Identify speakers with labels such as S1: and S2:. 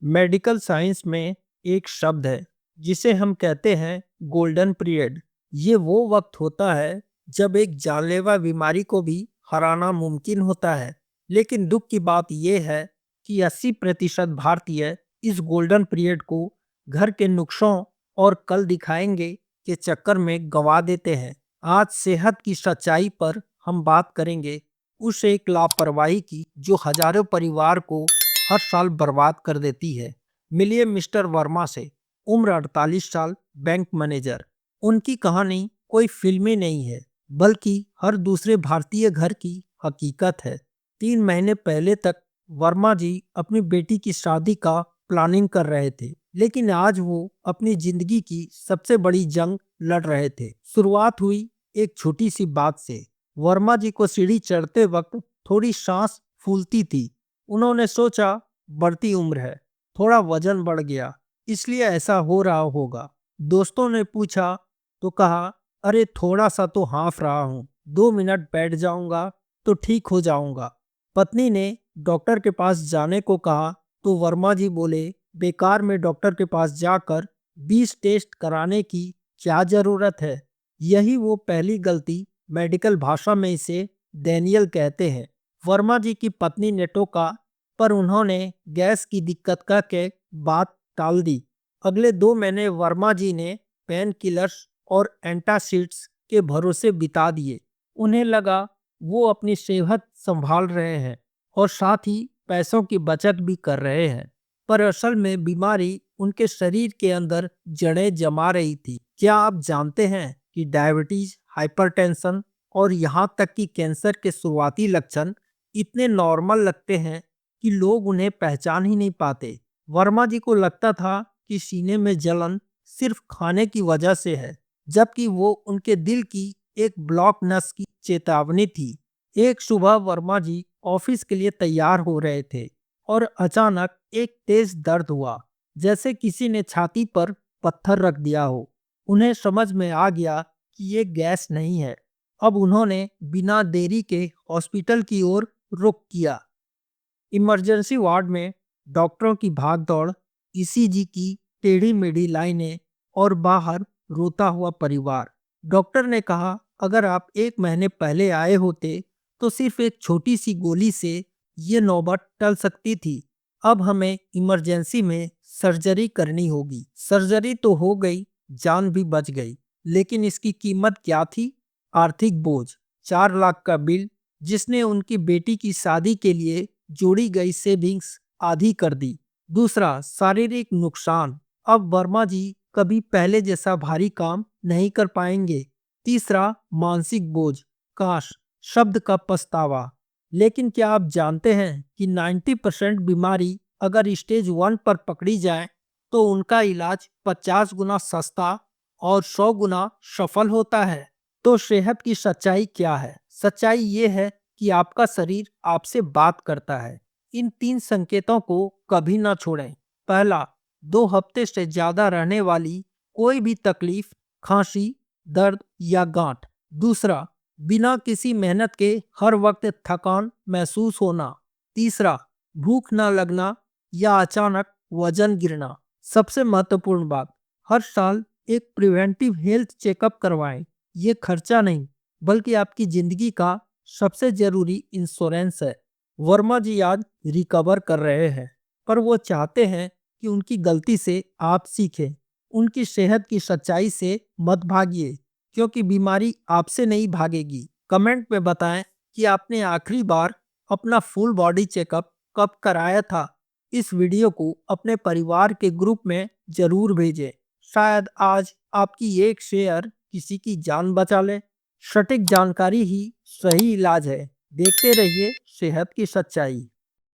S1: Medical science में एक शब्द है जिसे हम कहते हैं गोल्डन पीरियड। ये वो वक्त होता है जब एक जानलेवा बीमारी को भी हराना मुमकिन होता है। लेकिन दुख की बात यह है कि 80% भारतीय इस गोल्डन पीरियड को घर के नुस्खों और कल दिखाएंगे के चक्कर में गंवा देते हैं। आज सेहत की सच्चाई पर हम बात करेंगे, उस एक लापरवाही की जो हजारों परिवार को हर साल बर्बाद कर देती है। मिलिए मिस्टर वर्मा से। उम्र 48 साल, बैंक मैनेजर। उनकी कहानी कोई फिल्मी नहीं है, बल्कि हर दूसरे भारतीय घर की हकीकत है। 3 महीने पहले तक वर्मा जी अपनी बेटी की शादी का प्लानिंग कर रहे थे, लेकिन आज वो अपनी जिंदगी की सबसे बड़ी जंग लड़ रहे थे। शुरुआत हुई एक छोटी सी बात से। वर्मा जी को सीढ़ी चढ़ते वक्त थोड़ी सांस फूलती थी। उन्होंने सोचा, बढ़ती उम्र है, थोड़ा वजन बढ़ गया, इसलिए ऐसा हो रहा होगा। दोस्तों ने पूछा तो कहा, अरे थोड़ा सा तो हाँफ रहा हूँ, 2 मिनट बैठ जाऊंगा तो ठीक हो जाऊंगा। पत्नी ने डॉक्टर के पास जाने को कहा तो वर्मा जी बोले, बेकार में डॉक्टर के पास जाकर 20 टेस्ट कराने की क्या जरूरत है। यही वो पहली गलती, मेडिकल भाषा में इसे डैनियल कहते हैं। वर्मा जी की पत्नी ने टोका, पर उन्होंने गैस की दिक्कत का के बात टाल दी। अगले 2 महीने वर्मा जी ने पेन किलर्स और एंटासिड्स के भरोसे बिता दिए। उन्हें लगा वो अपनी सेहत संभाल रहे हैं और साथ ही पैसों की बचत भी कर रहे हैं, पर असल में बीमारी उनके शरीर के अंदर जड़ें जमा रही थी। क्या आप जानते हैं कि डायबिटीज, हाइपरटेंशन और यहाँ तक कि कैंसर के शुरुआती लक्षण इतने नॉर्मल लगते हैं कि लोग उन्हें पहचान ही नहीं पाते। वर्मा जी को लगता था कि सीने में जलन सिर्फ खाने की वजह से है, जबकि वो उनके दिल की एक ब्लॉक नस की चेतावनी थी। एक सुबह वर्मा जी ऑफिस के लिए तैयार हो रहे थे और अचानक एक तेज दर्द हुआ, जैसे किसी ने छाती पर पत्थर रख दिया हो। उन्हें समझ में आ गया कि ये गैस नहीं है। अब उन्होंने बिना देरी के हॉस्पिटल की ओर रुख किया। इमरजेंसी वार्ड में डॉक्टरों की भागदौड़, ईसीजी की टेढ़ी मेढ़ी लाइनें और बाहर रोता हुआ परिवार। डॉक्टर ने कहा, अगर आप 1 महीने पहले आए होते तो सिर्फ एक छोटी सी गोली से ये नौबत टल सकती थी। अब हमें इमरजेंसी में सर्जरी करनी होगी। सर्जरी तो हो गई, जान भी बच गई, लेकिन इसकी कीमत क्या थी? आर्थिक बोझ, 4 लाख का बिल, जिसने उनकी बेटी की शादी के लिए जोड़ी गई सेविंग्स आधी कर दी। दूसरा, शारीरिक नुकसान, अब वर्मा जी कभी पहले जैसा भारी काम नहीं कर पाएंगे। तीसरा, मानसिक बोझ, काश शब्द का पछतावा। लेकिन क्या आप जानते हैं कि 90% बीमारी अगर स्टेज 1 पर पकड़ी जाए तो उनका इलाज 50 गुना सस्ता और 100 गुना सफल होता है। तो सेहत की सच्चाई क्या है? सच्चाई ये है कि आपका शरीर आपसे बात करता है। इन 3 संकेतों को कभी ना छोड़ें। पहला, 2 हफ्ते से ज्यादा रहने वाली कोई भी तकलीफ, खांसी, दर्द या गांठ। दूसरा, बिना किसी मेहनत के हर वक्त थकान महसूस होना। तीसरा, भूख न लगना या अचानक वजन गिरना। सबसे महत्वपूर्ण बात, हर साल एक प्रिवेंटिव हेल्थ चेकअप करवाएं। ये खर्चा नहीं, बल्कि आपकी जिंदगी का सबसे जरूरी इंश्योरेंस है। वर्मा जी आज रिकवर कर रहे हैं, पर वो चाहते हैं कि उनकी गलती से आप सीखें। उनकी सेहत की सच्चाई से मत भागिए, क्योंकि बीमारी आपसे नहीं भागेगी। कमेंट में बताएं कि आपने आखिरी बार अपना फुल बॉडी चेकअप कब कराया था। इस वीडियो को अपने परिवार के ग्रुप में जरूर भेजें। शायद आज आपकी एक शेयर किसी की जान बचा ले। सटीक जानकारी ही सही इलाज है। देखते रहिए सेहत की सच्चाई।